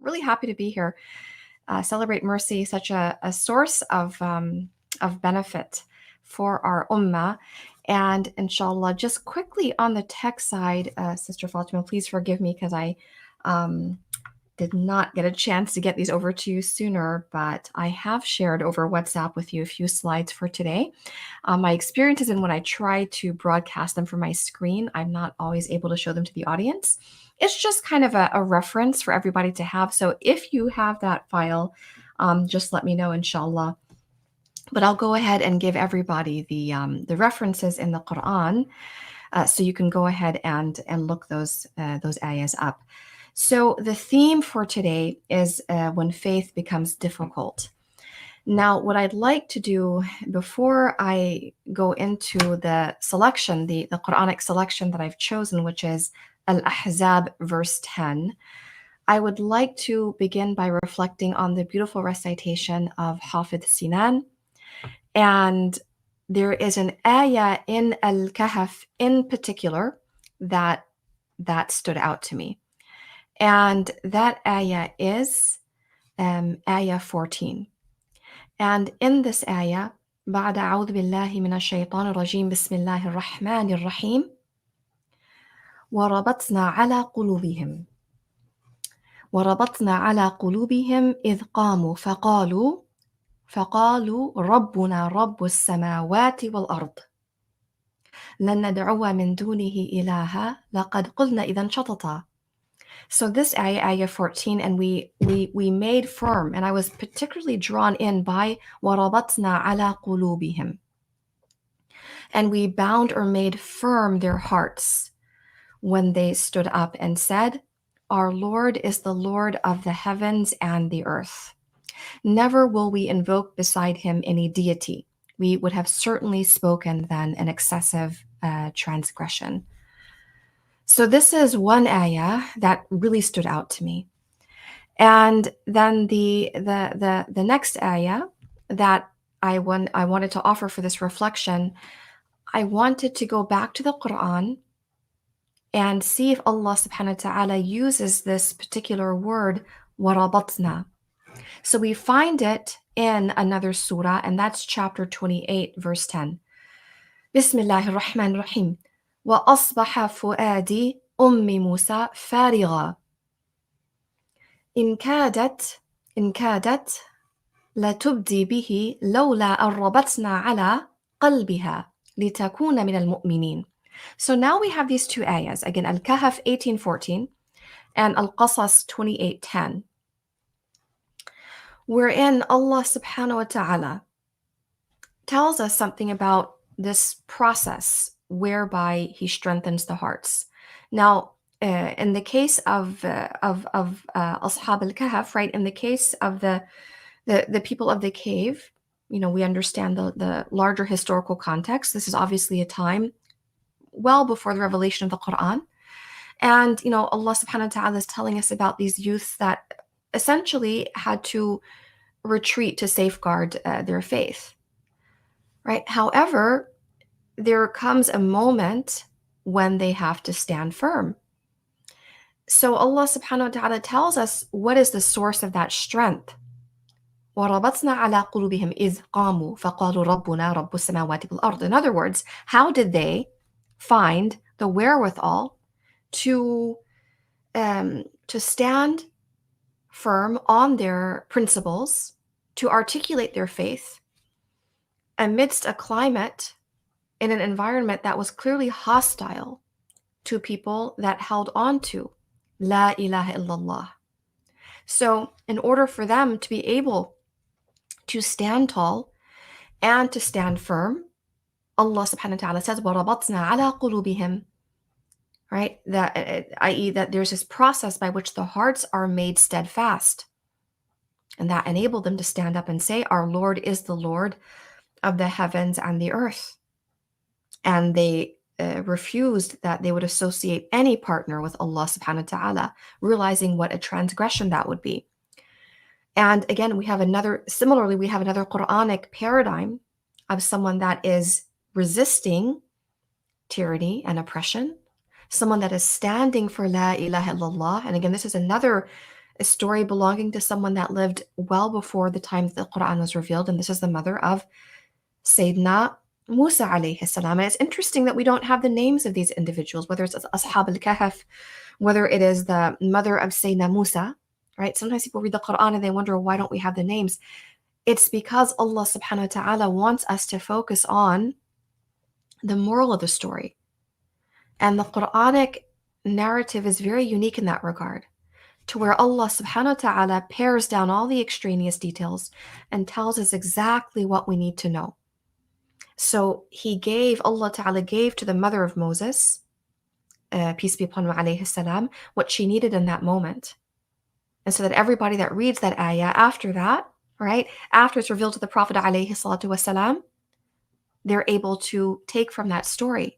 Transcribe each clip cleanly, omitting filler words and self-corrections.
really happy to be here. Celebrate Mercy, such a source of benefit for our ummah. And inshallah, just quickly on the tech side, Sister Fatima, please forgive me because I did not get a chance to get these over to you sooner, but I have shared over WhatsApp with you a few slides for today. My experience is in when I try to broadcast them from my screen, I'm not always able to show them to the audience. It's just kind of a reference for everybody to have. So if you have that file, just let me know, inshallah. But I'll go ahead and give everybody the references in the Quran, so you can go ahead and look those ayahs up. So the theme for today is when faith becomes difficult. Now, what I'd like to do before I go into the selection, the Quranic selection that I've chosen, which is Al-Ahzab verse 10, I would like to begin by reflecting on the beautiful recitation of Hafidh Sinan. And there is an ayah in Al-Kahf in particular that stood out to me. And that ayah is ayah 14. And in this ayah, بعد أعوذ بالله من الشيطان الرجيم بسم الله الرحمن الرحيم وربطنا على قلوبهم إذ قاموا فقالوا ربنا رب السماوات والأرض لن ندعو من دونه إلها لقد قلنا إذا شططا. So this ayah 14, and we made firm, and I was particularly drawn in by وَرَبَطْنَا عَلَى قُلُوبِهِمْ. And we bound or made firm their hearts when they stood up and said, our Lord is the Lord of the heavens and the earth. Never will we invoke beside him any deity. We would have certainly spoken then an excessive transgression. So this is one ayah that really stood out to me. And then the next ayah that I wanted to offer for this reflection, I wanted to go back to the Quran and see if Allah subhanahu wa ta'ala uses this particular word, warabatna. So we find it in another surah, and that's chapter 28, verse 10. Bismillahir Rahmanir Rahim. وأصبح فؤادي أم موسى فارغا إن كادت لتبدي به لولا أن ربطنا على قلبها لتكون من المؤمنين. So now we have these two ayahs, again, Al-Kahf 18:14 and Al-Qasas 28:10, wherein Allah subhanahu wa ta'ala tells us something about this process whereby he strengthens the hearts. Now, in the case of Ashab al-Kahf, right, in the case of the people of the cave, we understand the larger historical context. This is obviously a time well before the revelation of the Quran. And, Allah subhanahu wa ta'ala is telling us about these youths that essentially had to retreat to safeguard their faith, right? However, there comes a moment when they have to stand firm. So Allah subhanahu wa ta'ala tells us what is the source of that strength. وَرَبَطْنَا عَلَى قُلُوبِهِمْ إِذْ قَامُوا فَقَالُوا رَبُّنَا رَبُّ السَّمَاوَاتِ وَالْأَرْضِ. In other words, how did they find the wherewithal to stand firm on their principles, to articulate their faith amidst a climate in an environment that was clearly hostile to people that held on to La ilaha illallah. So in order for them to be able to stand tall and to stand firm, Allah subhanahu wa ta'ala says, وَرَبَطْنَا عَلَى قُلُوبِهِمْ, right? I.e. that there's this process by which the hearts are made steadfast, and that enabled them to stand up and say, our Lord is the Lord of the heavens and the earth. And they refused that they would associate any partner with Allah subhanahu wa ta'ala, realizing what a transgression that would be. And again, we have another Quranic paradigm of someone that is resisting tyranny and oppression, someone that is standing for La ilaha illallah. And again, this is another a story belonging to someone that lived well before the time that the Quran was revealed, and this is the mother of Sayyidina Musa alayhi salam. And it's interesting that we don't have the names of these individuals, whether it's Ashab al-Kahf, whether it is the mother of Sayyidina Musa, right? Sometimes people read the Quran and they wonder, why don't we have the names? It's because Allah subhanahu wa ta'ala wants us to focus on the moral of the story. And the Quranic narrative is very unique in that regard, to where Allah subhanahu wa ta'ala pares down all the extraneous details and tells us exactly what we need to know. So Allah ta'ala gave to the mother of Moses, peace be upon him alayhi salam, what she needed in that moment. And so that everybody that reads that ayah after that, right, after it's revealed to the Prophet alayhi salatu wasalam, they're able to take from that story.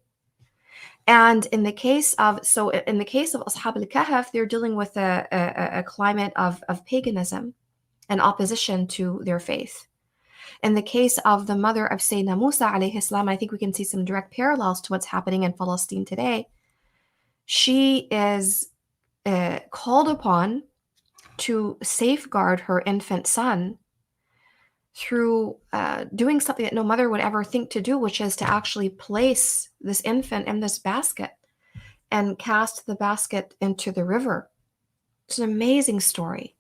And in the case of Ashab al-Kahf, they're dealing with a climate of paganism and opposition to their faith. In the case of the mother of Sayyidina Musa alayhi salam, I think we can see some direct parallels to what's happening in Palestine today. She is called upon to safeguard her infant son through doing something that no mother would ever think to do, which is to actually place this infant in this basket and cast the basket into the river. It's an amazing story.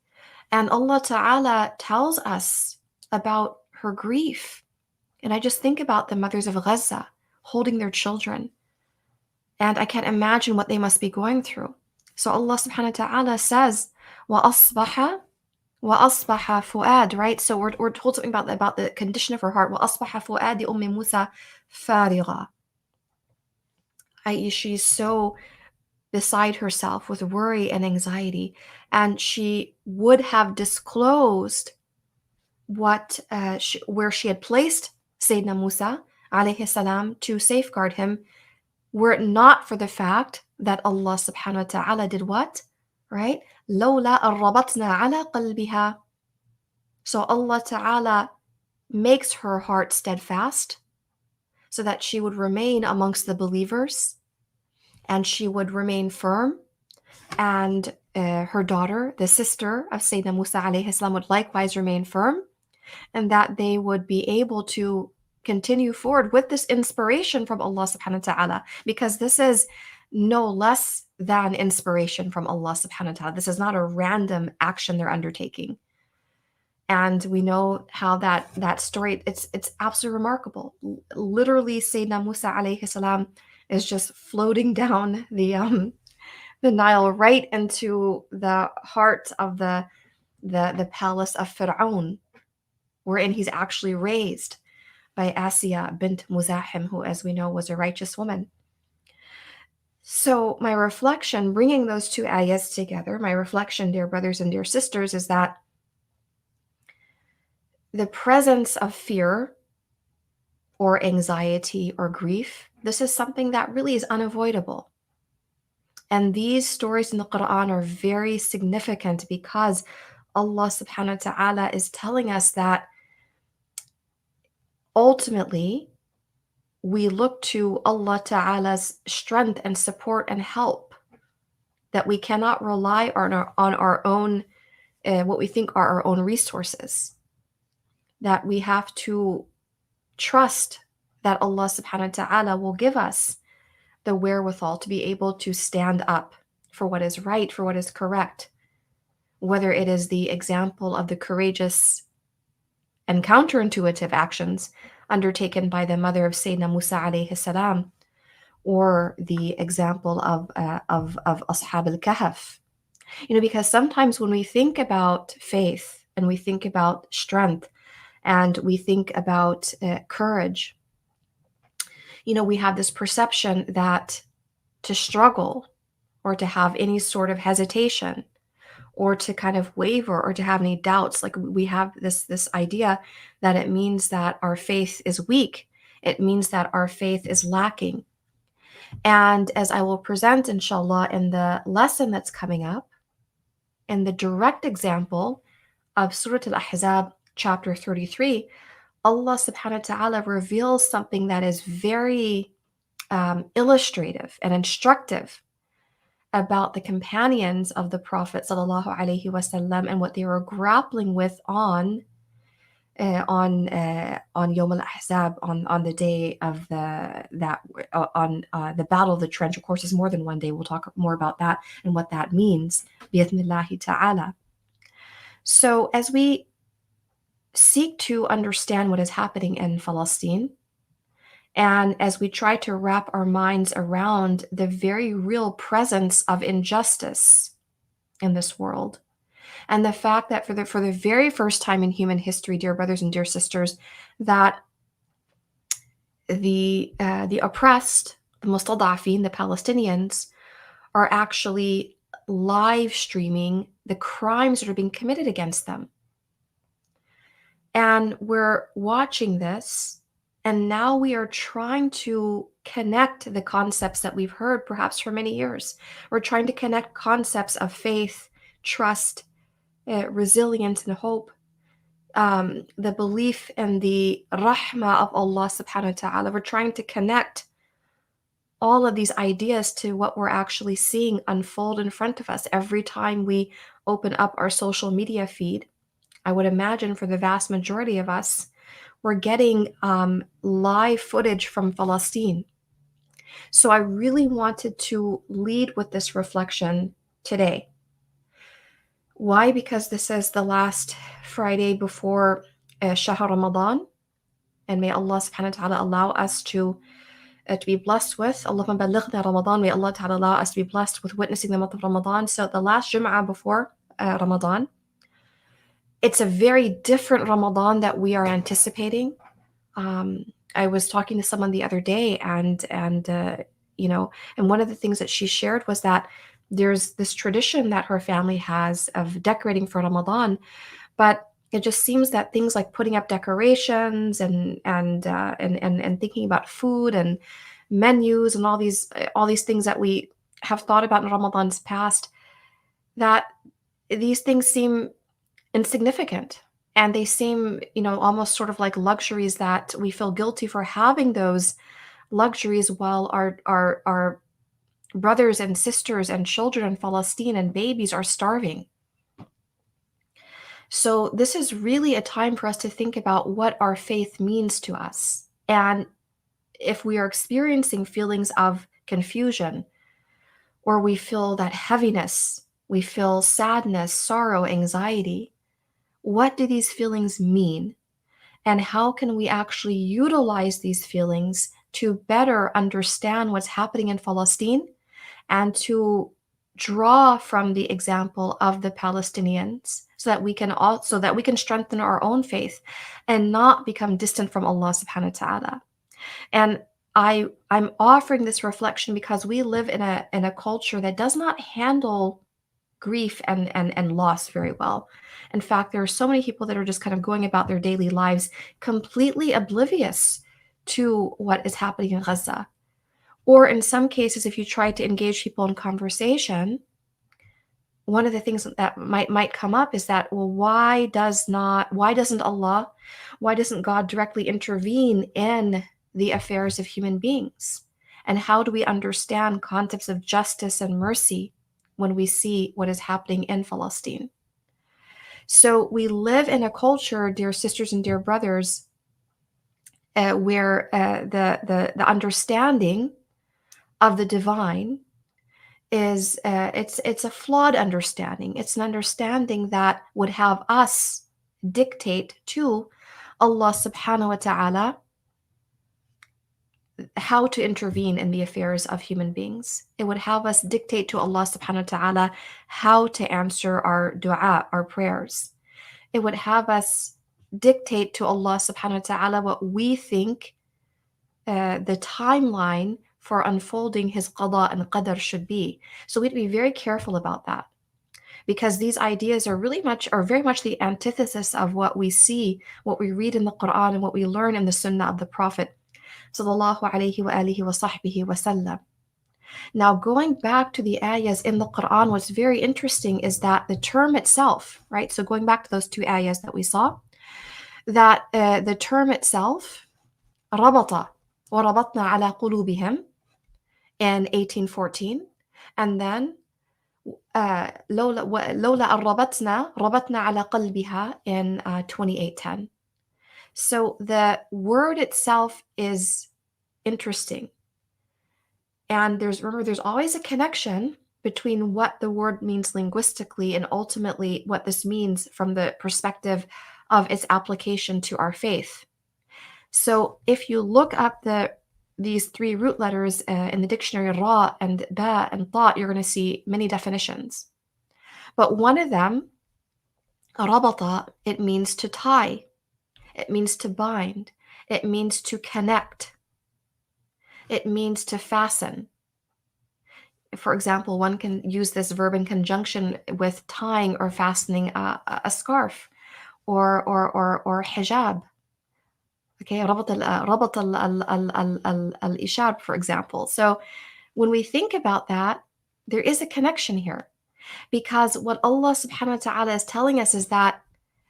And Allah Ta'ala tells us about her grief. And I just think about the mothers of Gaza holding their children. And I can't imagine what they must be going through. So Allah Subhanahu wa Ta'ala says, وَأَصْبَحَ فُؤَاد, right? So we're told something about the condition of her heart. وَأَصْبَحَ فُؤَادِ أُمِّ مُوسَى فَارِغًا. i.e., she's so beside herself with worry and anxiety, and she would have disclosed where she had placed Sayyidina Musa alayhi salam to safeguard him, were it not for the fact that Allah subhanahu wa ta'ala did what? Right? لَوْلَا أَرَّبَطْنَا عَلَى قَلْبِهَا. So Allah ta'ala makes her heart steadfast so that she would remain amongst the believers and she would remain firm. And her daughter, the sister of Sayyidina Musa alayhi salam, would likewise remain firm, and that they would be able to continue forward with this inspiration from Allah subhanahu wa ta'ala, because this is no less than inspiration from Allah subhanahu wa ta'ala. This is not a random action they're undertaking. And we know how that story, it's absolutely remarkable. Literally, Sayyidina Musa alayhi salam is just floating down the Nile right into the heart of the palace of Fir'aun, wherein he's actually raised by Asiya bint Muzahim, who, as we know, was a righteous woman. So my reflection, bringing those two ayahs together, my reflection, dear brothers and dear sisters, is that the presence of fear or anxiety or grief, this is something that really is unavoidable. And these stories in the Quran are very significant because Allah subhanahu wa ta'ala is telling us that ultimately we look to Allah ta'ala's strength and support and help, that we cannot rely on our own, what we think are our own resources, that we have to trust that Allah subhanahu wa ta'ala will give us the wherewithal to be able to stand up for what is right, for what is correct, whether it is the example of the courageous and counterintuitive actions undertaken by the mother of Sayyidina Musa alayhi salam, or the example of Ashab al-Kahf. Because sometimes when we think about faith and we think about strength and we think about courage, we have this perception that to struggle or to have any sort of hesitation or to kind of waver or to have any doubts, like we have this idea that it means that our faith is weak. It means that our faith is lacking. And as I will present, inshallah, in the lesson that's coming up, in the direct example of Surat Al-Ahzab, chapter 33, Allah subhanahu wa ta'ala reveals something that is very illustrative and instructive about the companions of the Prophet sallallahu alaihi wasallam and what they were grappling with on Yom Al-Ahzab, on the day of the Battle of the Trench. Of course, it's more than one day. We'll talk more about that and what that means, bi'ithnillahi ta'ala. So as we seek to understand what is happening in Palestine, and as we try to wrap our minds around the very real presence of injustice in this world, and the fact that for the very first time in human history, dear brothers and dear sisters, that the oppressed, the mustadafin, the Palestinians, are actually live streaming the crimes that are being committed against them. And we're watching this, and now we are trying to connect the concepts that we've heard perhaps for many years. We're trying to connect concepts of faith, trust, resilience, and hope, the belief in the rahmah of Allah subhanahu wa ta'ala. We're trying to connect all of these ideas to what we're actually seeing unfold in front of us every time we open up our social media feed. I would imagine for the vast majority of us, we're getting live footage from Palestine. So I really wanted to lead with this reflection today. Why? Because this is the last Friday before Shahr Ramadan, and may Allah subhanahu wa ta'ala allow us to be blessed with, Allahumma ballighna Ramadan, may Allah ta'ala allow us to be blessed with witnessing the month of Ramadan. So the last Jum'ah before Ramadan, it's a very different Ramadan that we are anticipating. I was talking to someone the other day, and one of the things that she shared was that there's this tradition that her family has of decorating for Ramadan, but it just seems that things like putting up decorations and thinking about food and menus and all these things that we have thought about in Ramadan's past, that these things seem insignificant, and they seem, almost sort of like luxuries that we feel guilty for having those luxuries while our brothers and sisters and children in Palestine and babies are starving. So this is really a time for us to think about what our faith means to us. And if we are experiencing feelings of confusion, or we feel that heaviness, we feel sadness, sorrow, anxiety, what do these feelings mean? And how can we actually utilize these feelings to better understand what's happening in Palestine, and to draw from the example of the Palestinians, so that we can strengthen our own faith and not become distant from Allah subhanahu wa ta'ala. And I'm offering this reflection because we live in a culture that does not handle grief and loss very well. In fact, there are so many people that are just kind of going about their daily lives completely oblivious to what is happening in Gaza. Or in some cases, if you try to engage people in conversation, one of the things that might come up is that, well, why doesn't God directly intervene in the affairs of human beings? And how do we understand concepts of justice and mercy when we see what is happening in Palestine? So we live in a culture, dear sisters and dear brothers, where the understanding of the divine is it's a flawed understanding. It's an understanding that would have us dictate to Allah subhanahu wa ta'ala how to intervene in the affairs of human beings. It would have us dictate to Allah subhanahu wa ta'ala how to answer our dua, our prayers. It would have us dictate to Allah subhanahu wa ta'ala what we think the timeline for unfolding his qada and qadar should be. So we'd be very careful about that, because these ideas are very much the antithesis of what we see, what we read in the Quran, and what we learn in the Sunnah of the Prophet sallallahu alaihi wa alihi wa sahbihi wa sallam. Now, going back to the ayahs in the Quran, what's very interesting is that the term itself, right? So going back to those two ayahs that we saw, that the term itself, rabata wa rabatna ala qulubihim, in 1814, and then لولا أن ربطنا على قلبها in 28:10. So the word itself is interesting. And there's always a connection between what the word means linguistically and ultimately what this means from the perspective of its application to our faith. So if you look up these three root letters in the dictionary, ra and ba and ta, you're going to see many definitions. But one of them, rabata, it means to tie. It means to bind. It means to connect. It means to fasten. For example, one can use this verb in conjunction with tying or fastening a scarf or hijab. Okay, ربط الإشاب, for example. So when we think about that, there is a connection here, because what Allah subhanahu wa ta'ala is telling us is that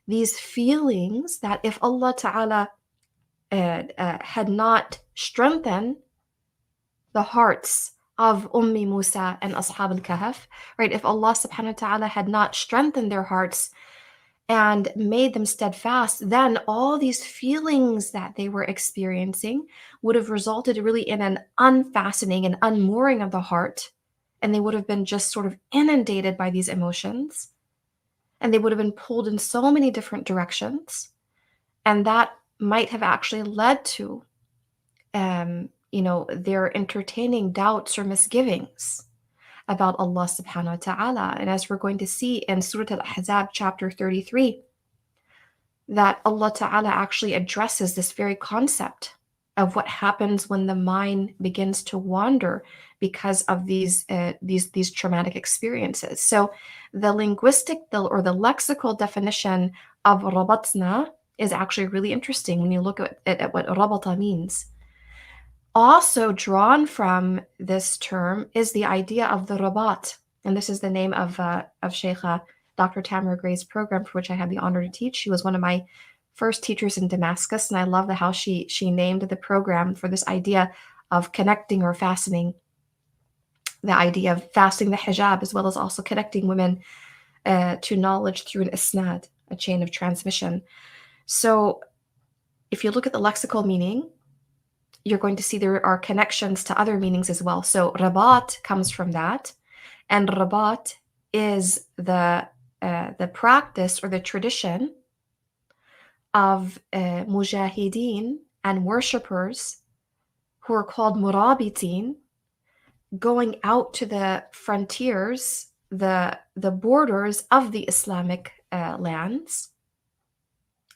these feelings, that if Allah ta'ala had not strengthened the hearts of Musa and Ashab al-Kahf, right? If Allah subhanahu wa ta'ala had not strengthened their hearts and made them steadfast, then all these feelings that they were experiencing would have resulted really in an unfastening and unmooring of the heart. And they would have been just sort of inundated by these emotions. And they would have been pulled in so many different directions. And that might have actually led to they're entertaining doubts or misgivings about Allah subhanahu wa ta'ala. And as we're going to see in Surat Al-Ahzab chapter 33, that Allah ta'ala actually addresses this very concept of what happens when the mind begins to wander because of these traumatic experiences. So the linguistic or the lexical definition of rabatna is actually really interesting when you look at what rabata means. Also drawn from this term is the idea of the rabat. And this is the name of Sheikha Dr. Tamara Gray's program, for which I had the honor to teach. She was one of my first teachers in Damascus, and I love how she named the program for this idea of connecting or fastening, the idea of fastening the hijab, as well as also connecting women to knowledge through an isnad, a chain of transmission. So if you look at the lexical meaning, you're going to see there are connections to other meanings as well. So rabat comes from that, and rabat is the practice or the tradition of mujahideen and worshippers who are called murabitin, going out to the frontiers, the borders of the Islamic lands,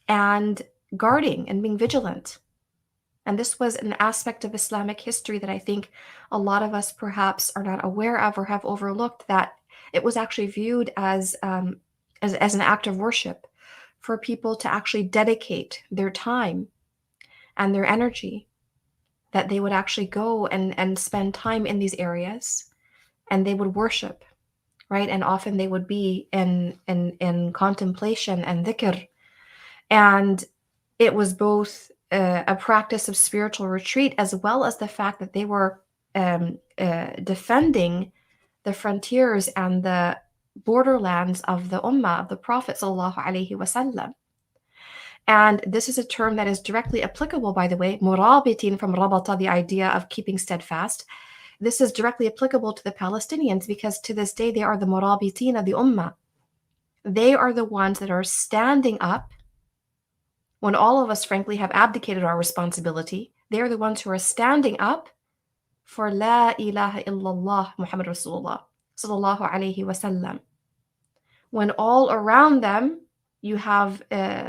and guarding and being vigilant. And this was an aspect of Islamic history that I think a lot of us perhaps are not aware of or have overlooked, that it was actually viewed as an act of worship for people to actually dedicate their time and their energy, that they would actually go and spend time in these areas and they would worship, right? And often they would be in contemplation and dhikr. And it was both a practice of spiritual retreat, as well as the fact that they were defending the frontiers and the borderlands of the Ummah, of the Prophet sallallahu alaihi wasallam. And this is a term that is directly applicable, by the way, murabitin from rabata, the idea of keeping steadfast. This is directly applicable to the Palestinians, because to this day they are the murabitin of the Ummah. They are the ones that are standing up when all of us, frankly, have abdicated our responsibility. They are the ones who are standing up for La ilaha illallah Muhammad Rasulullah sallallahu alaihi wasallam. When all around them you have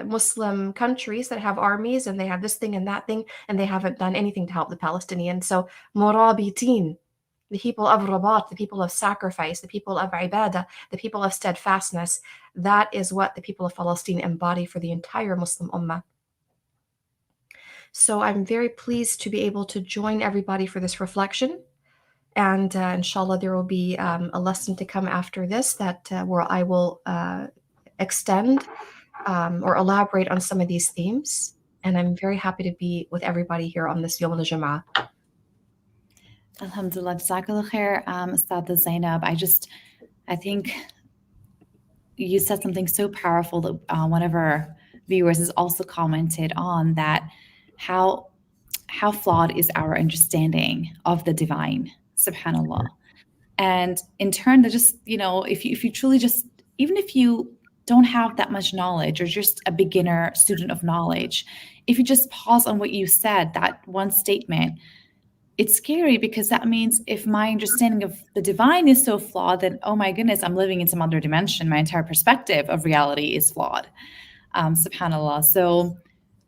Muslim countries that have armies and they have this thing and that thing, and they haven't done anything to help the Palestinians. So murabitin, the people of rabat, the people of sacrifice, the people of ibadah, the people of steadfastness, that is what the people of Palestine embody for the entire Muslim ummah. So I'm very pleased to be able to join everybody for this reflection. And inshallah, there will be a lesson to come after this that where I will extend or elaborate on some of these themes. And I'm very happy to be with everybody here on this Yom al-Jama'ah. Alhamdulillah, Jazakallah khair, Ustadha Zaynab. I think you said something so powerful that one of our viewers has also commented on that how flawed is our understanding of the divine, subhanallah. And in turn, that just, if you truly just, even if you don't have that much knowledge or just a beginner student of knowledge, if you just pause on what you said, that one statement, it's scary, because that means if my understanding of the divine is so flawed, then oh my goodness, I'm living in some other dimension. My entire perspective of reality is flawed. Subhanallah. So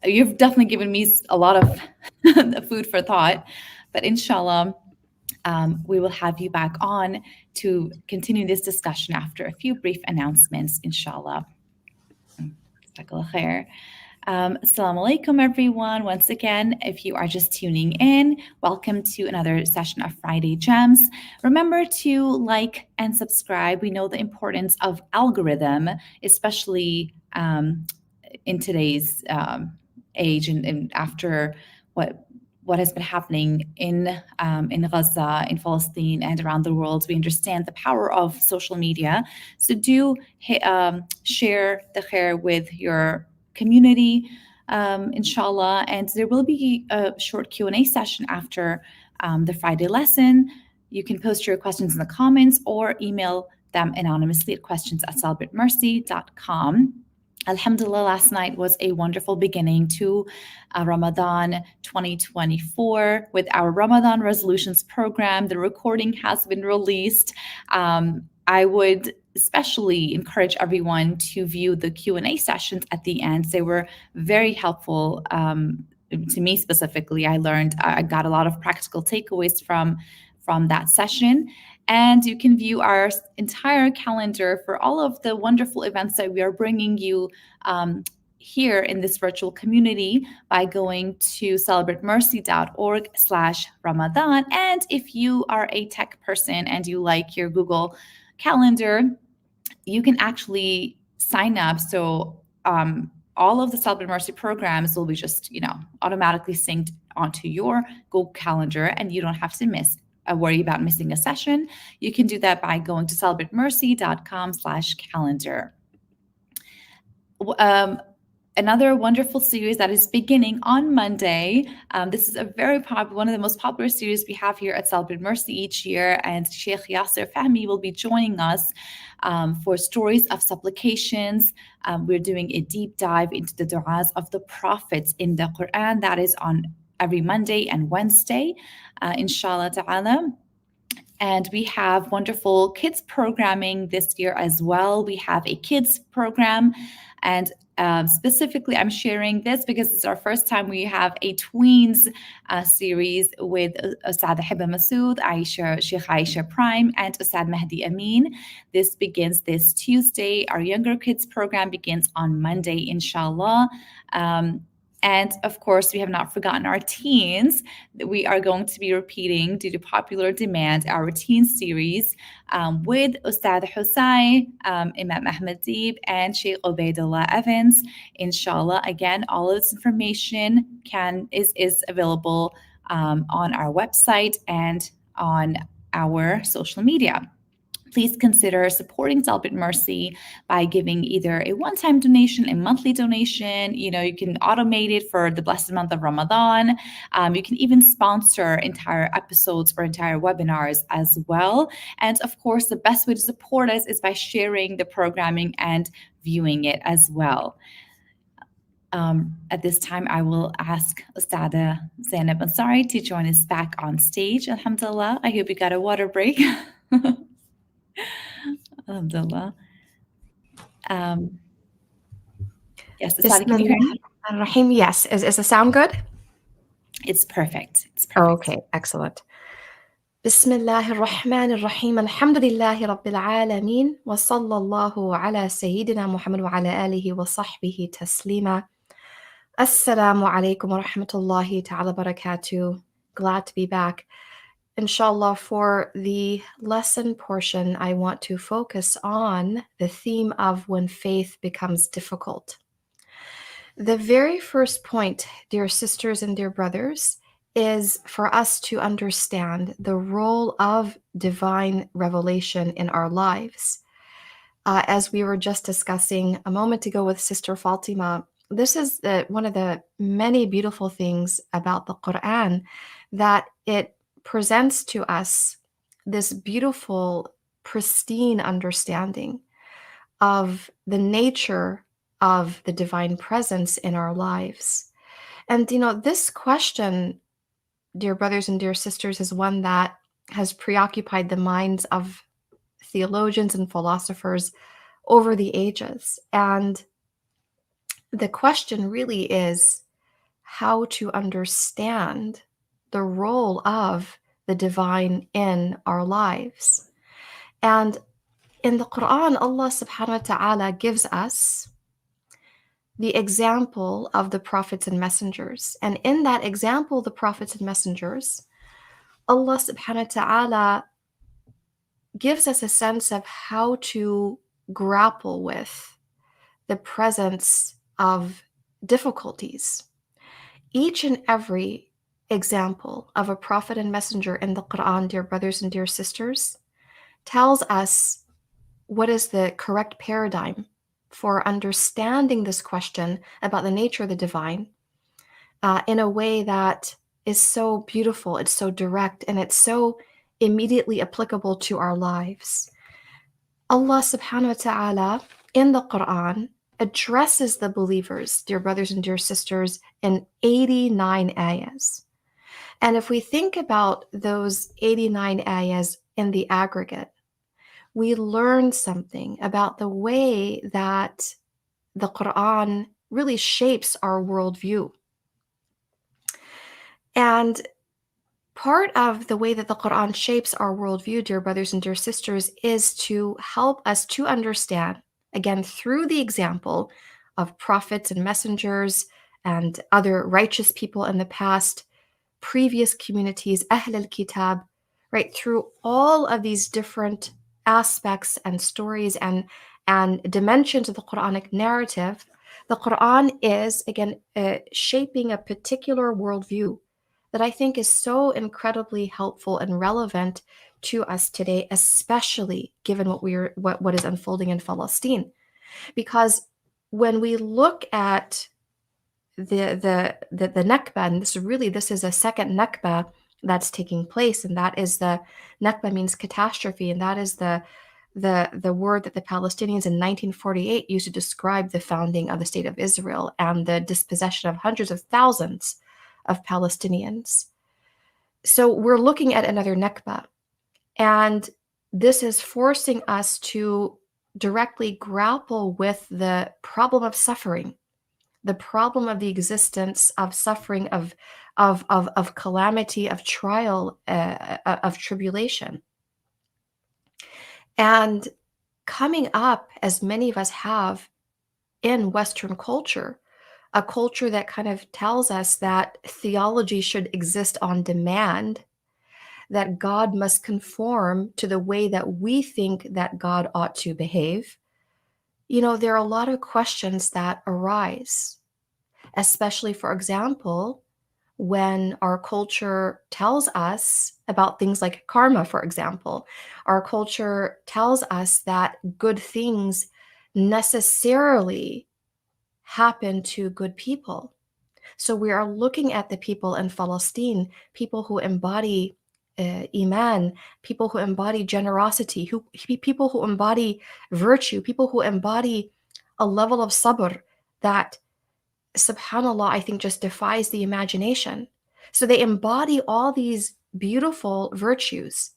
you've definitely given me a lot of food for thought, but inshallah, we will have you back on to continue this discussion after a few brief announcements, inshallah. Assalamu alaikum, everyone. Once again, if you are just tuning in, welcome to another session of Friday Gems. Remember to like and subscribe. We know the importance of algorithm, especially in today's age and after what has been happening in Gaza, in Palestine, and around the world. We understand the power of social media. So do share the khair with your community, inshallah. And there will be a short Q&A session after the Friday lesson. You can post your questions in the comments or email them anonymously at questions@celebratemercy.com. Alhamdulillah, last night was a wonderful beginning to Ramadan 2024 with our Ramadan resolutions program. The recording has been released. I would especially encourage everyone to view the Q&A sessions at the end. They were very helpful to me specifically. I got a lot of practical takeaways from that session. And you can view our entire calendar for all of the wonderful events that we are bringing you here in this virtual community by going to celebratemercy.org/Ramadan. And if you are a tech person and you like your Google Calendar, you can actually sign up. So all of the Celebrate Mercy programs will be just, automatically synced onto your Google Calendar, and you don't have to worry about missing a session. You can do that by going to celebratemercy.com/calendar. Another wonderful series that is beginning on Monday. This is a very popular, one of the most popular series we have here at Celebrate Mercy each year, and Sheikh Yasser Fahmi will be joining us for Stories of Supplications. We're doing a deep dive into the du'as of the prophets in the Quran. That is on every Monday and Wednesday, inshallah ta'ala. And we have wonderful kids programming this year as well. We have a kids program, and specifically, I'm sharing this because it's our first time we have a tweens series with Ustadha Hiba Masood, Sheikh Aisha Prime, and Ustad Mahdi Amin. This begins this Tuesday. Our younger kids program begins on Monday, inshallah. And of course, we have not forgotten our teens. We are going to be repeating, due to popular demand, our teen series with Ustad Hussain, Imam Ahmed Deeb, and Sheikh Ubaidullah Evans. Inshallah, again, all of this information is available on our website and on our social media. Please consider supporting Celebrate Mercy by giving either a one-time donation, a monthly donation. You can automate it for the blessed month of Ramadan. You can even sponsor entire episodes or entire webinars as well. And of course, the best way to support us is by sharing the programming and viewing it as well. At this time, I will ask Ustadha Zaynab Ansari to join us back on stage. Alhamdulillah. I hope you got a water break. Alhamdulillah. Yes, Ustadha, can you hear me? Rahim, yes. Is the sound good? It's perfect. Okay, excellent. بسم الله الرحمن الرحيم الحمد لله رب العالمين وصلى الله على سيدنا محمد وعلى آله وصحبه تسليما. Assalamu alaikum wa rahmatullahi ta'ala barakatuh. Glad to be back. Inshallah, for the lesson portion, I want to focus on the theme of when faith becomes difficult. The very first point, dear sisters and dear brothers, is for us to understand the role of divine revelation in our lives. As we were just discussing a moment ago with Sister Fatima, this is one of the many beautiful things about the Quran, that it presents to us this beautiful, pristine understanding of the nature of the divine presence in our lives. And, this question, dear brothers and dear sisters, is one that has preoccupied the minds of theologians and philosophers over the ages. And the question really is how to understand the role of the divine in our lives. And in the Quran, Allah subhanahu wa ta'ala gives us the example of the prophets and messengers. And in that example, the prophets and messengers, Allah subhanahu wa ta'ala gives us a sense of how to grapple with the presence of difficulties. Each and every example of a prophet and messenger in the Quran, dear brothers and dear sisters, tells us what is the correct paradigm for understanding this question about the nature of the divine in a way that is so beautiful, it's so direct, and it's so immediately applicable to our lives. Allah subhanahu wa ta'ala in the Quran addresses the believers, dear brothers and dear sisters, in 89 ayahs. And if we think about those 89 ayahs in the aggregate, we learn something about the way that the Quran really shapes our worldview. And part of the way that the Quran shapes our worldview, dear brothers and dear sisters, is to help us to understand, again, through the example of prophets and messengers and other righteous people in the past, previous communities, Ahl al-Kitab, right, through all of these different aspects and stories and dimensions of the Quranic narrative, the Quran is, again, shaping a particular worldview that I think is so incredibly helpful and relevant to us today, especially given what is unfolding in Palestine. Because when we look at the Nakba, and this is a second Nakba that's taking place, and that is the Nakba means catastrophe, and that is the word that the Palestinians in 1948 used to describe the founding of the state of Israel and the dispossession of hundreds of thousands of Palestinians. So we're looking at another Nakba, and this is forcing us to directly grapple with the problem of suffering, the problem of the existence of suffering, of calamity, of trial, of tribulation. And coming up, as many of us have in Western culture, a culture that kind of tells us that theology should exist on demand, that God must conform to the way that we think that God ought to behave. There are a lot of questions that arise, especially, for example, when our culture tells us about things like karma, for example. Our culture tells us that good things necessarily happen to good people. So we are looking at the people in Palestine, people who embody iman, people who embody generosity, people who embody virtue, people who embody a level of sabr that, subhanallah, I think just defies the imagination. So they embody all these beautiful virtues.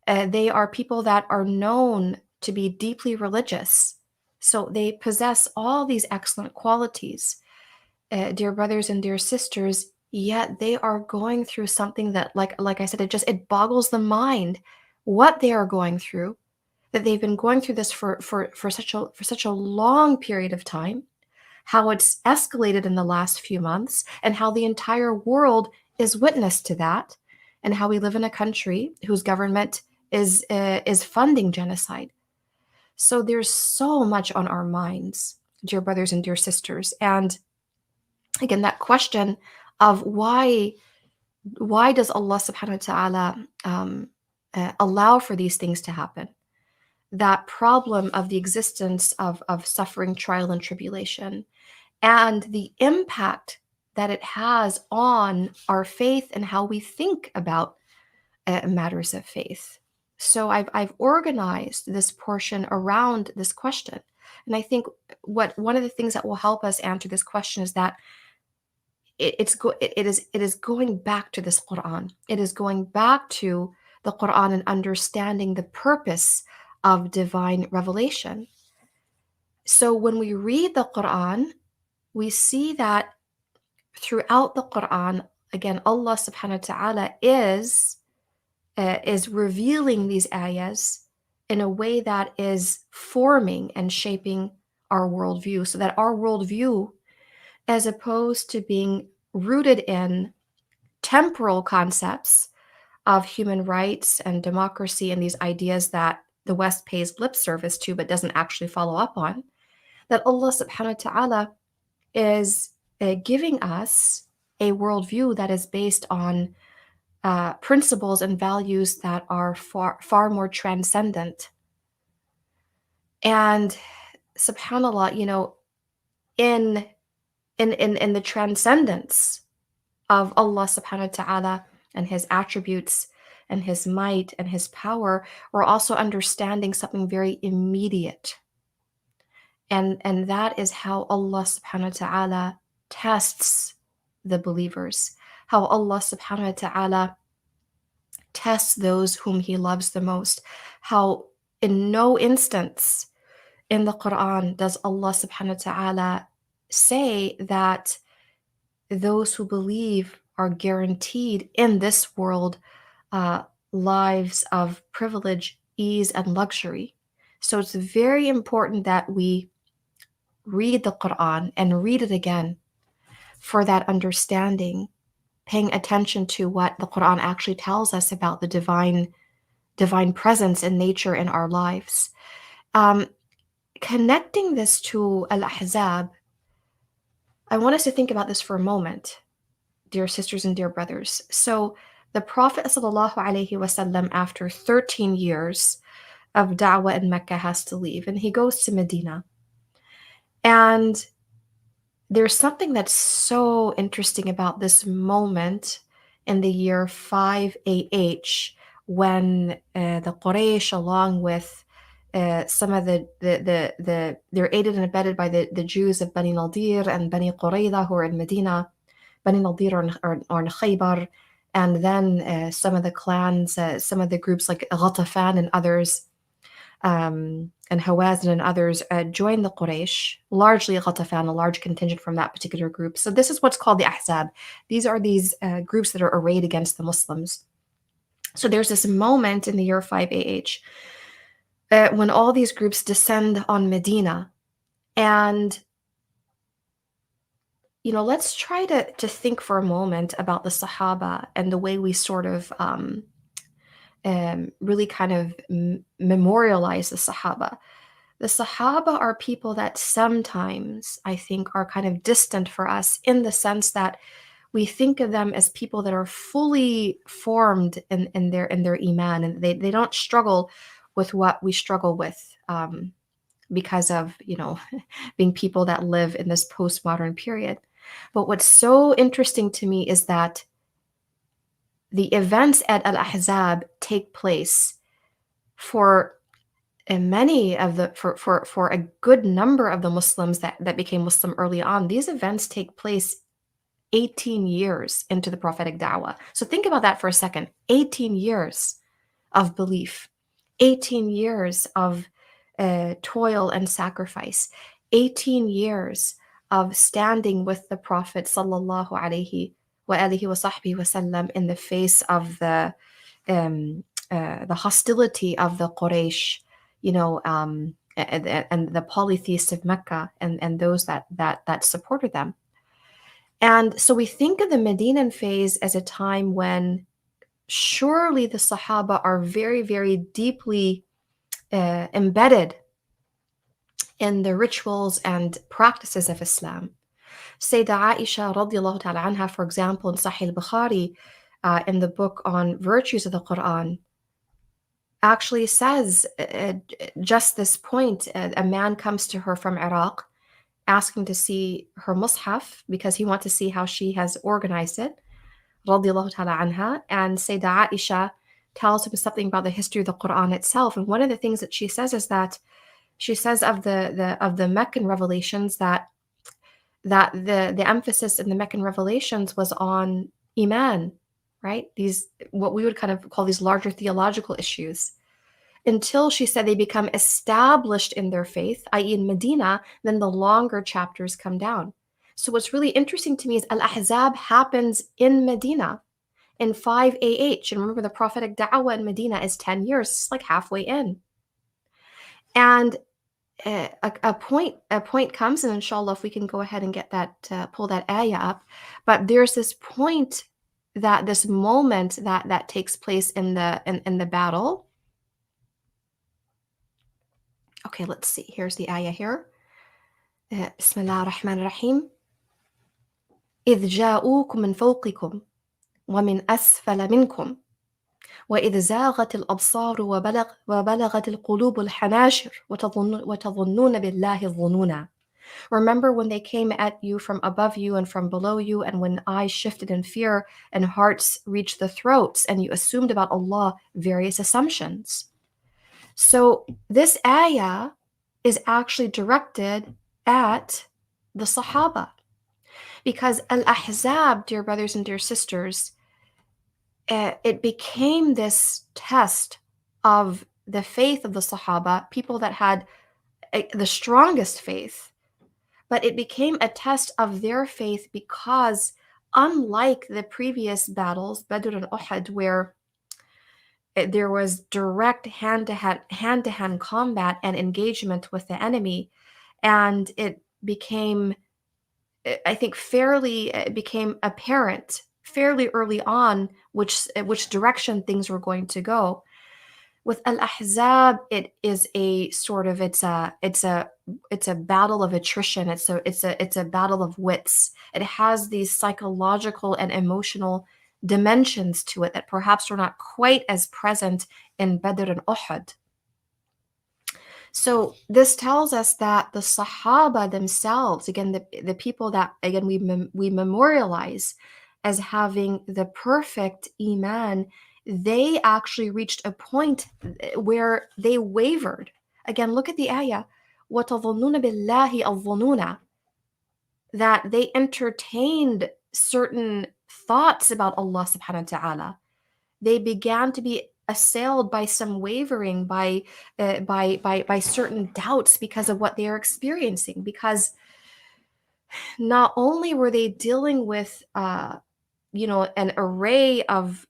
They are people that are known to be deeply religious. So they possess all these excellent qualities, dear brothers and dear sisters, yet they are going through something that, like I said, it boggles the mind what they are going through, that they've been going through this for such a long period of time, how it's escalated in the last few months, and how the entire world is witness to that, and how we live in a country whose government is funding genocide. So there's so much on our minds, dear brothers and dear sisters. And again, that question of why Why does Allah subhanahu wa ta'ala allow for these things to happen? That problem of the existence of suffering, trial, and tribulation, and the impact that it has on our faith and how we think about matters of faith. So I've organized this portion around this question. And I think one of the things that will help us answer this question is that it is going back to this Quran. It is going back to the Quran and understanding the purpose of divine revelation. So when we read the Quran, we see that throughout the Quran, again, Allah subhanahu wa ta'ala is revealing these ayahs in a way that is forming and shaping our worldview, so that our worldview, as opposed to being rooted in temporal concepts of human rights and democracy and these ideas that the West pays lip service to but doesn't actually follow up on, that Allah subhanahu wa ta'ala is giving us a worldview that is based on principles and values that are far more transcendent. And subhanallah, in the transcendence of Allah subhanahu wa ta'ala and his attributes and his might and his power, we're also understanding something very immediate. And that is how Allah subhanahu wa ta'ala tests the believers, how Allah subhanahu wa ta'ala tests those whom he loves the most, how in no instance in the Quran does Allah subhanahu wa ta'ala say that those who believe are guaranteed in this world lives of privilege, ease, and luxury. So it's very important that we read the Quran and read it again for that understanding, paying attention to what the Quran actually tells us about the divine presence and nature in our lives. Connecting this to Al-Ahzab, I want us to think about this for a moment, dear sisters and dear brothers. So the Prophet ﷺ, after 13 years of da'wah in Mecca, has to leave, and he goes to Medina. And there's something that's so interesting about this moment in the year 5 AH, when the Quraysh, along with some of they're aided and abetted by the Jews of Bani Nadir and Bani Qurayza, who are in Medina, Bani Nadir or in Khaybar, and then some of the clans, some of the groups like Ghatafan and others, and Hawazin and others joined the Quraysh, largely Ghatafan, a large contingent from that particular group. So this is what's called the Ahzab. These are these groups that are arrayed against the Muslims. So there's this moment in the year 5 AH when all these groups descend on Medina. And, let's try to think for a moment about the Sahaba and the way we sort of really kind of memorialize the Sahaba. The Sahaba are people that sometimes I think are kind of distant for us, in the sense that we think of them as people that are fully formed in their iman, and they don't struggle with what we struggle with because of being people that live in this postmodern period. But what's so interesting to me is that the events at Al-Ahzab take place for many of the for a good number of the Muslims that became Muslim early on. These events take place 18 years into the prophetic da'wah. So think about that for a second. 18 years of belief, 18 years of toil and sacrifice, 18 years of standing with the Prophet sallallahu alaihi wasallam in the face of the hostility of the Quraysh, and the polytheists of Mecca, and those that supported them. And so we think of the Medinan phase as a time when surely the Sahaba are very, very deeply embedded in the rituals and practices of Islam. Sayyidah Aisha radiallahu ta'ala anha, for example, in Sahih al-Bukhari, in the book on virtues of the Quran, actually says just this point. A man comes to her from Iraq asking to see her mushaf because he wants to see how she has organized it, radiallahu ta'ala anha. And Sayyidah Aisha tells him something about the history of the Quran itself. And one of the things that she says is that she says of the Meccan revelations that the emphasis in the Meccan revelations was on iman, right? These, what we would kind of call these larger theological issues, until she said they become established in their faith, i.e. in Medina, then the longer chapters come down. So what's really interesting to me is Al-Ahzab happens in Medina in 5 AH. And remember, the prophetic da'wah in Medina is 10 years. It's like halfway in. And a point comes, and inshallah, if we can go ahead and get that, pull that ayah up. But there's this point, that this moment that takes place in the battle. Okay, let's see. Here's the ayah here. Bismillah ar-Rahman ar-Rahim. إذ جاءوكم من فوقكم ومن أسفل منكم وإذ زاغت الأبصار وبلغت القلوب الحناشر وتظنون بالله الظنونا. Remember when they came at you from above you and from below you, and when eyes shifted in fear and hearts reached the throats, and you assumed about Allah various assumptions. So this ayah is actually directed at the Sahaba, because Al-Ahzab, dear brothers and dear sisters, it became this test of the faith of the Sahaba, people that had the strongest faith. But it became a test of their faith because, unlike the previous battles, Badr and Uhud, where there was direct hand-to-hand combat and engagement with the enemy, and it became, I think, it became apparent fairly early on which direction things were going to go. With Al-Ahzab, it is a sort of, it's a battle of attrition. It's a battle of wits. It has these psychological and emotional dimensions to it that perhaps were not quite as present in Badr and Uhud. So this tells us that the Sahaba themselves, again, the people that, again, we memorialize as having the perfect iman, they actually reached a point where they wavered. Again, look at the ayah, وَتَظُنُّونَ بِاللَّهِ الظُّنُونَ, that they entertained certain thoughts about Allah subhanahu wa ta'ala. They began to be assailed by some wavering, by certain doubts because of what they are experiencing. Because not only were they dealing with an array of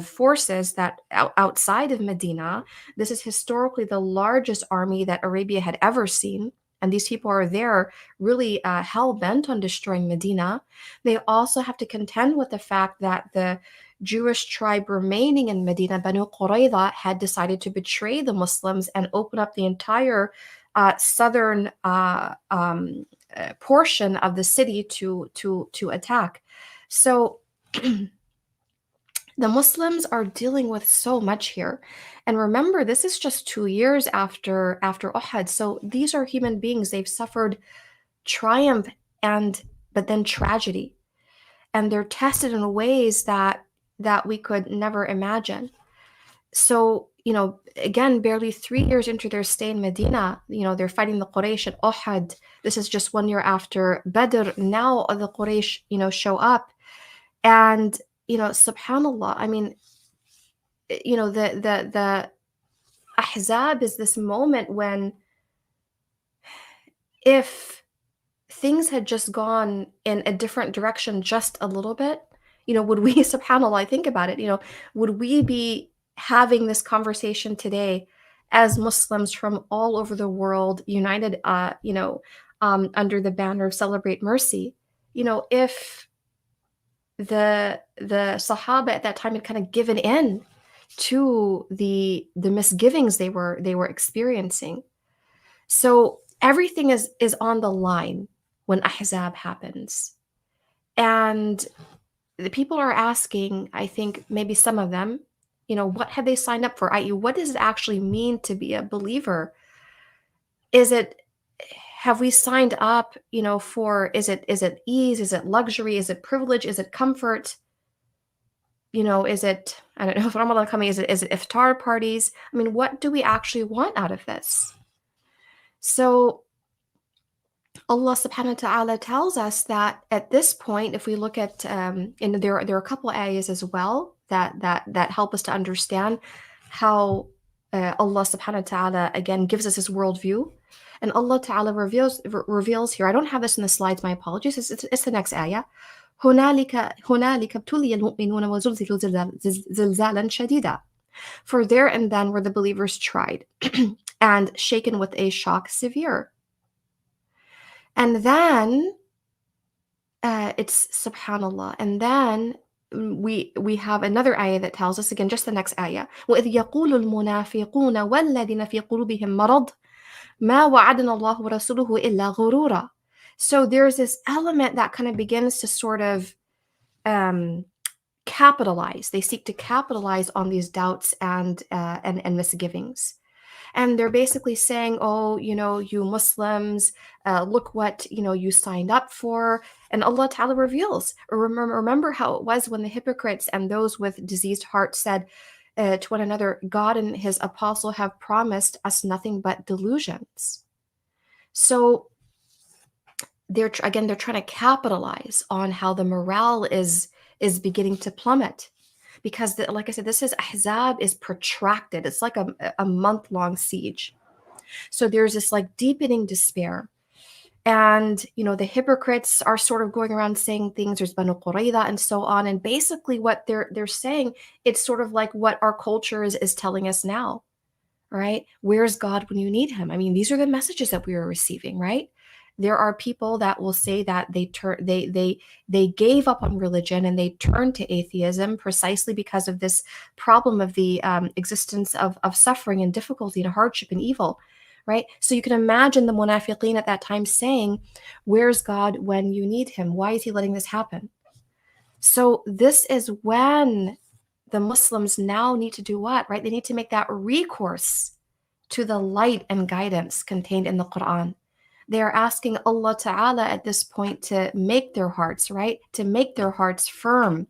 forces that outside of Medina. This is historically the largest army that Arabia had ever seen. And these people are there really hell-bent on destroying Medina. They also have to contend with the fact that the Jewish tribe remaining in Medina, Banu Qurayza, had decided to betray the Muslims and open up the entire southern portion of the city to attack. So the Muslims are dealing with so much here. And remember, this is just 2 years after Uhud. So these are human beings. They've suffered triumph but then tragedy. And they're tested in ways that we could never imagine. So, again, barely 3 years into their stay in Medina, they're fighting the Quraysh at Uhud. This is just 1 year after Badr. Now the Quraysh, show up. And, subhanAllah, I mean, the Ahzab is this moment when, if things had just gone in a different direction just a little bit, would we, subhanAllah, I think about it, would we be having this conversation today as Muslims from all over the world, united, under the banner of Celebrate Mercy? If the Sahaba at that time had kind of given in to the misgivings they were experiencing. So everything is on the line when Ahzab happens. And the people are asking, I think maybe some of them, what have they signed up for? I.e., what does it actually mean to be a believer? Have we signed up, for, is it ease? Is it luxury? Is it privilege? Is it comfort? Is it, I don't know, if Ramadan coming, is it iftar parties? I mean, what do we actually want out of this? So Allah subhanahu wa ta'ala tells us that at this point, if we look at, and there are a couple ayahs as well that help us to understand how Allah subhanahu wa ta'ala again gives us his worldview. And Allah ta'ala reveals here, I don't have this in the slides, my apologies, it's the next ayah. هنالك ابتلي المؤمنون وزلزلوا زلزالا شديدا. For there and then were the believers tried and shaken with a shock severe. And then it's subhanallah. And then we have another ayah that tells us, again, just the next ayah. وَإِذْ يَقُولُ الْمُنَافِقُونَ وَالَّذِينَ فِي قُلُوبِهِم مَرَضٌ مَا وَعَدَنَا اللَّهُ وَرَسُولُهُ إِلَّا غُرُورًا. So there's this element that kind of begins to sort of capitalize. They seek to capitalize on these doubts and misgivings. And they're basically saying, oh, you Muslims, look what, you signed up for. And Allah Ta'ala reveals, remember how it was when the hypocrites and those with diseased hearts said to one another, God and his apostle have promised us nothing but delusions. So they're trying to capitalize on how the morale is beginning to plummet. Because, like I said, this is Ahzab is protracted. It's like a month-long siege. So there's this like deepening despair. And, the hypocrites are sort of going around saying things. There's Banu Qurayza and so on. And basically what they're saying, it's sort of like what our culture is telling us now, right? Where's God when you need him? I mean, these are the messages that we are receiving, right? There are people that will say that they gave up on religion and they turned to atheism precisely because of this problem of the existence of suffering and difficulty and hardship and evil, right? So you can imagine the munafiqeen at that time saying, where's God when you need him? Why is he letting this happen? So this is when the Muslims now need to do what, right? They need to make that recourse to the light and guidance contained in the Quran. They are asking Allah Ta'ala at this point to make their hearts, right? To make their hearts firm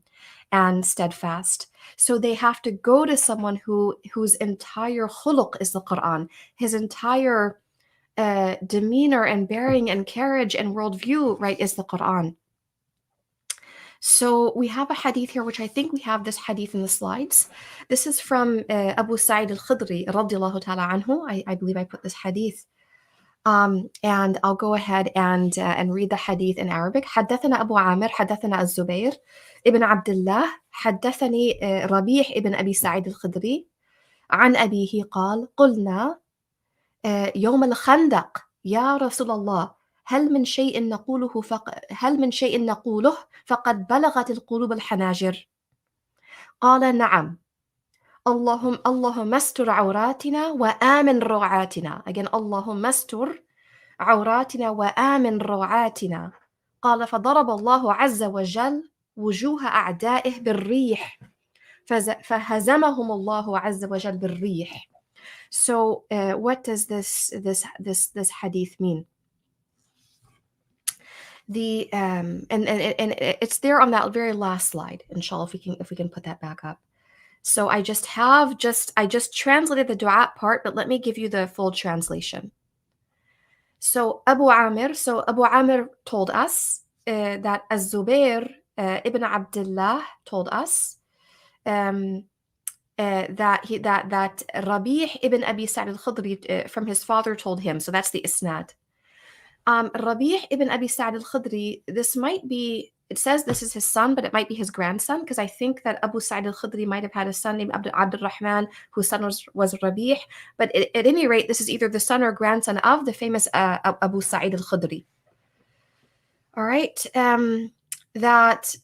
and steadfast. So they have to go to someone whose entire khuluq is the Quran, his entire demeanor and bearing and carriage and worldview, right, is the Quran. So we have a hadith here, which I think we have this hadith in the slides. This is from Abu Sa'id al-Khudri, radiyallahu ta'ala anhu. I believe I put this hadith. And I'll go ahead and read the hadith in Arabic. حدثنا أبو عامر حدثنا الزبير ابن عبد الله حدثني ربيح ابن أبي سعيد الخدري عن أبيه قال قلنا يوم الخندق يا رسول الله هل من شيء نقوله فقد بلغت القلوب الحناجر. قال نعم اللهم استر عوراتنا وآمن روعاتنا. Again, اللهم استر عوراتنا وآمن روعاتنا. قال فضرب الله عز وجل وجوه أعدائه بالريح فهزمهم الله عز وجل بالريح. So what does this hadith mean? And it's there on that very last slide, inshallah, if we can put that back up. So I just translated the dua part, but let me give you the full translation. So Abu Amir told us that Az-Zubair ibn Abdullah told us that Rabi' ibn Abi Sa'id al-Khudri from his father told him. So that's the isnad. Rabi' ibn Abi Sa'id al-Khudri, this might be, it says this is his son, but it might be his grandson, because I think that Abu Sa'id al-Khudri might have had a son named Abdul Rahman, whose son was Rabi'. But at any rate, this is either the son or grandson of the famous Abu Sa'id al-Khudri. All right, that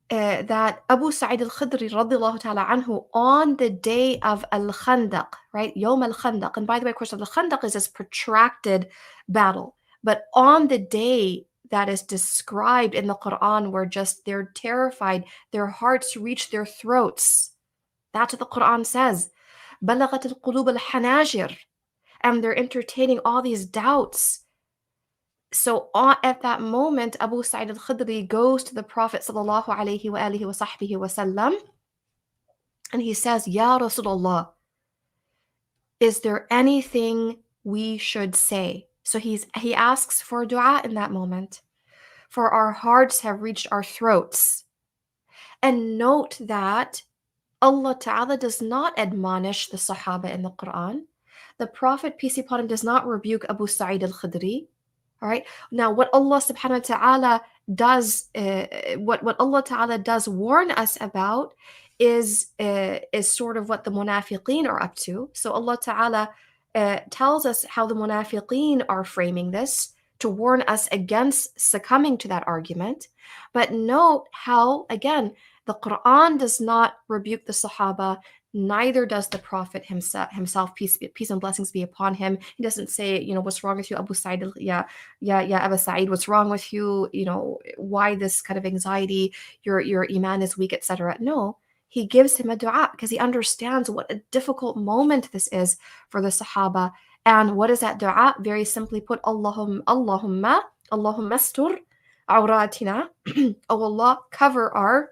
Abu Sa'id al-Khudri radiyallahu ta'ala anhu, on the day of al-Khandaq, right, Yawm al-Khandaq, and by the way, of course, al-Khandaq is this protracted battle, but on the day that is described in the Quran where just they're terrified, their hearts reach their throats. That's what the Quran says. بلغت القلوب الحناجر. And they're entertaining all these doubts. So at that moment, Abu Sa'id al-Khudri goes to the Prophet sallallahu alaihi wa alihi wa sahbihi wa sallam, and he says, Ya Rasulullah, is there anything we should say? So he asks for dua in that moment, for our hearts have reached our throats. And note that Allah Ta'ala does not admonish the Sahaba in the Quran. The Prophet, peace be upon him, does not rebuke Abu Sa'id al-Khudri. All right. Now, what Allah Subhanahu wa Ta'ala does, what Allah Ta'ala does warn us about is sort of what the munafiqeen are up to. So Allah Ta'ala tells us how the munafiqeen are framing this to warn us against succumbing to that argument. But note how, again, the Quran does not rebuke the Sahaba, neither does the Prophet himself, peace and blessings be upon him. He doesn't say, what's wrong with you, Abu Sa'id, Abu Sa'id, what's wrong with you? Why this kind of anxiety? Your iman is weak, etc. No, he gives him a dua because he understands what a difficult moment this is for the Sahaba. And what is that dua? Very simply put, Allahumma astur awratina. Oh Allah, cover our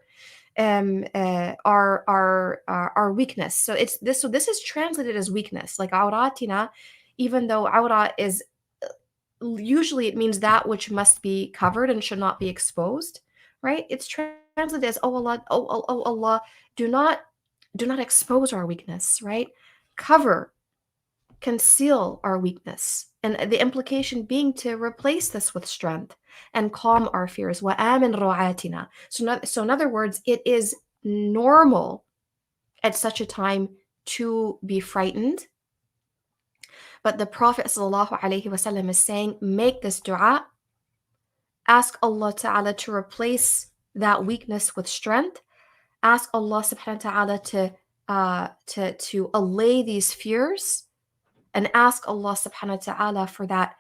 weakness. So this is translated as weakness, like awratina, even though awra is usually it means that which must be covered and should not be exposed, right? It's translated as oh Allah, do not expose our weakness, right? Cover, conceal our weakness, and the implication being to replace this with strength and calm our fears. وَآمِنْ رُعَاتِنَا. So in other words, it is normal at such a time to be frightened. But the Prophet ﷺ is saying, make this dua, ask Allah Ta'ala to replace that weakness with strength, ask Allah Subhanahu wa Ta'ala to allay these fears, and ask Allah Subhanahu wa Ta'ala for that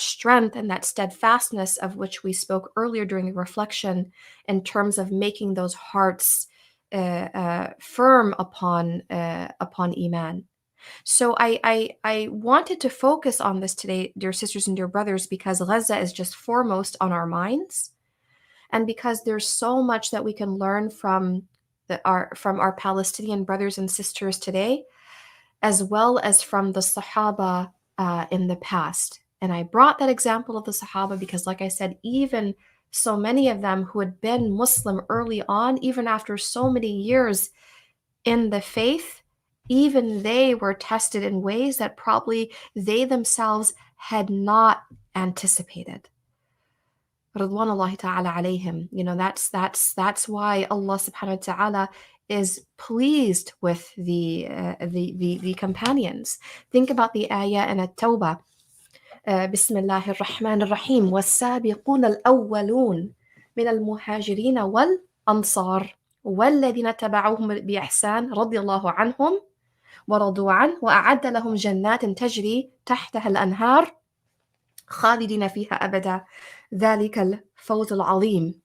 strength and that steadfastness of which we spoke earlier during the reflection in terms of making those hearts firm upon Iman. So I wanted to focus on this today, dear sisters and dear brothers, because Gaza is just foremost on our minds, and because there's so much that we can learn from our Palestinian brothers and sisters today, as well as from the Sahaba in the past. And I brought that example of the Sahaba because, like I said, even so many of them who had been Muslim early on, even after so many years in the faith, even they were tested in ways that probably they themselves had not anticipated. Ridwanullahi ta'ala alayhim. That's why Allah subhanahu wa ta'ala is pleased with the companions. Think about the ayah in At-Tawbah. بسم الله الرحمن الرحيم والسابقون الأولون من المهاجرين والأنصار والذين تبعوهم بإحسان رضي الله عنهم ورضوا عنه وأعد لهم جنات تجري تحتها الأنهار خالدين فيها أبدا ذلك الفوز العظيم.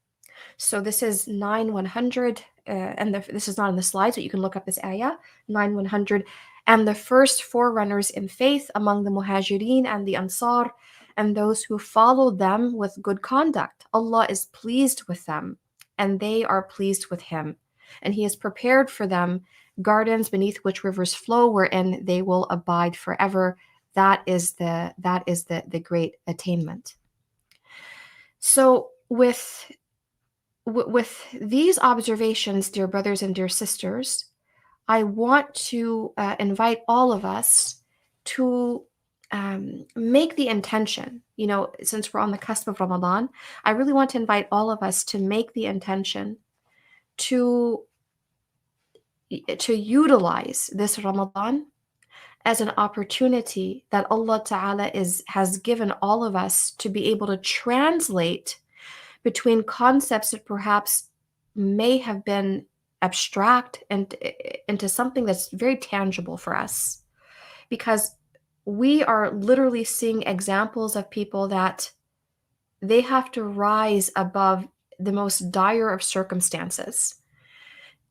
So this is 9-100, and this is not in the slides, but you can look up this ayah, 9-100. And the first forerunners in faith among the Muhajirin and the Ansar, and those who followed them with good conduct. Allah is pleased with them, and they are pleased with Him. And He has prepared for them gardens beneath which rivers flow, wherein they will abide forever. That is the great attainment. So with these observations, dear brothers and dear sisters, I want to invite all of us to make the intention, since we're on the cusp of Ramadan, I really want to invite all of us to make the intention to utilize this Ramadan as an opportunity that Allah Ta'ala has given all of us to be able to translate between concepts that perhaps may have been abstract and into something that's very tangible for us, because we are literally seeing examples of people that they have to rise above the most dire of circumstances.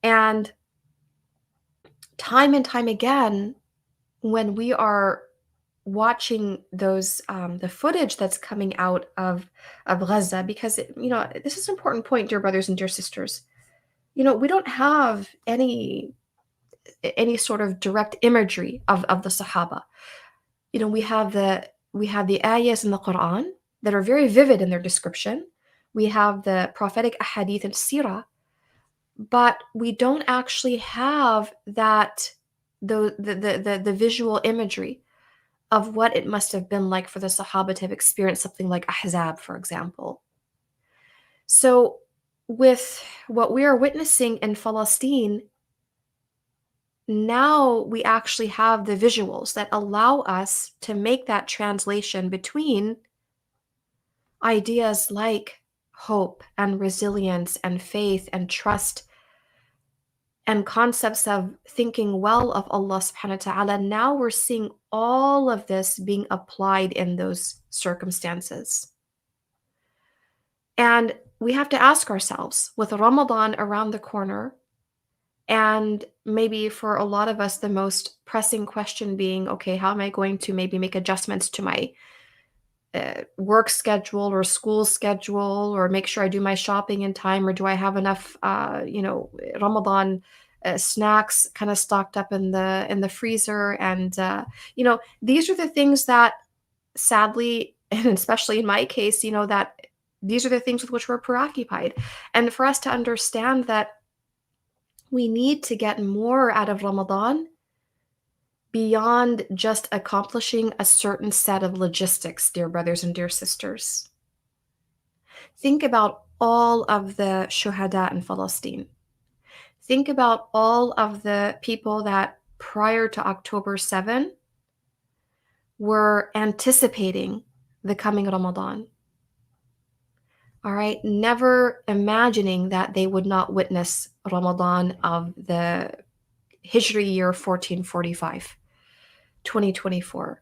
And time again, when we are watching those the footage that's coming out of Gaza, because this is an important point, dear brothers and dear sisters. We don't have any sort of direct imagery of the Sahaba. We have the ayahs in the Quran that are very vivid in their description. We have the prophetic ahadith and sirah, but we don't actually have the visual imagery of what it must have been like for the Sahaba to have experienced something like Ahzab, for example. So, with what we are witnessing in Palestine, now we actually have the visuals that allow us to make that translation between ideas like hope and resilience and faith and trust and concepts of thinking well of Allah subhanahu wa ta'ala. Now we're seeing all of this being applied in those circumstances. And we have to ask ourselves, with Ramadan around the corner, and maybe for a lot of us, the most pressing question being, okay, how am I going to maybe make adjustments to my work schedule or school schedule, or make sure I do my shopping in time, or do I have enough, Ramadan snacks kind of stocked up in the freezer? And these are the things that, sadly, and especially in my case, that these are the things with which we're preoccupied. And for us to understand that we need to get more out of Ramadan beyond just accomplishing a certain set of logistics, dear brothers and dear sisters. Think about all of the shuhada in Palestine. Think about all of the people that prior to October 7 were anticipating the coming Ramadan. All right, never imagining that they would not witness Ramadan of the Hijri year 1445, 2024.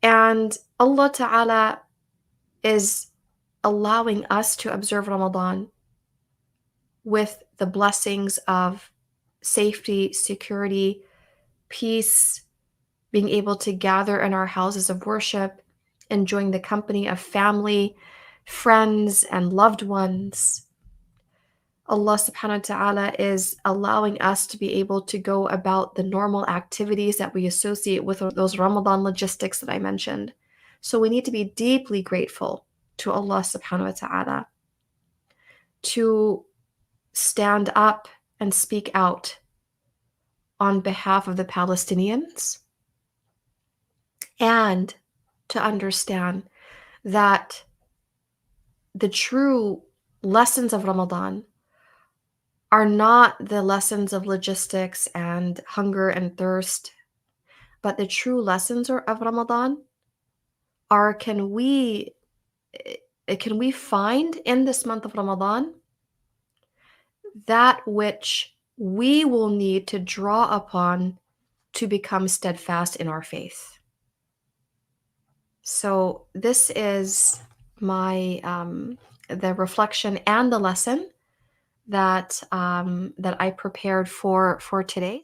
And Allah Ta'ala is allowing us to observe Ramadan with the blessings of safety, security, peace, being able to gather in our houses of worship, enjoying the company of family, friends, and loved ones. Allah subhanahu wa ta'ala is allowing us to be able to go about the normal activities that we associate with those Ramadan logistics that I mentioned. So we need to be deeply grateful to Allah subhanahu wa ta'ala, to stand up and speak out on behalf of the Palestinians, and to understand that the true lessons of Ramadan are not the lessons of logistics and hunger and thirst, but the true lessons of Ramadan are, can we find in this month of Ramadan that which we will need to draw upon to become steadfast in our faith. So this is my the reflection and the lesson that I prepared for today.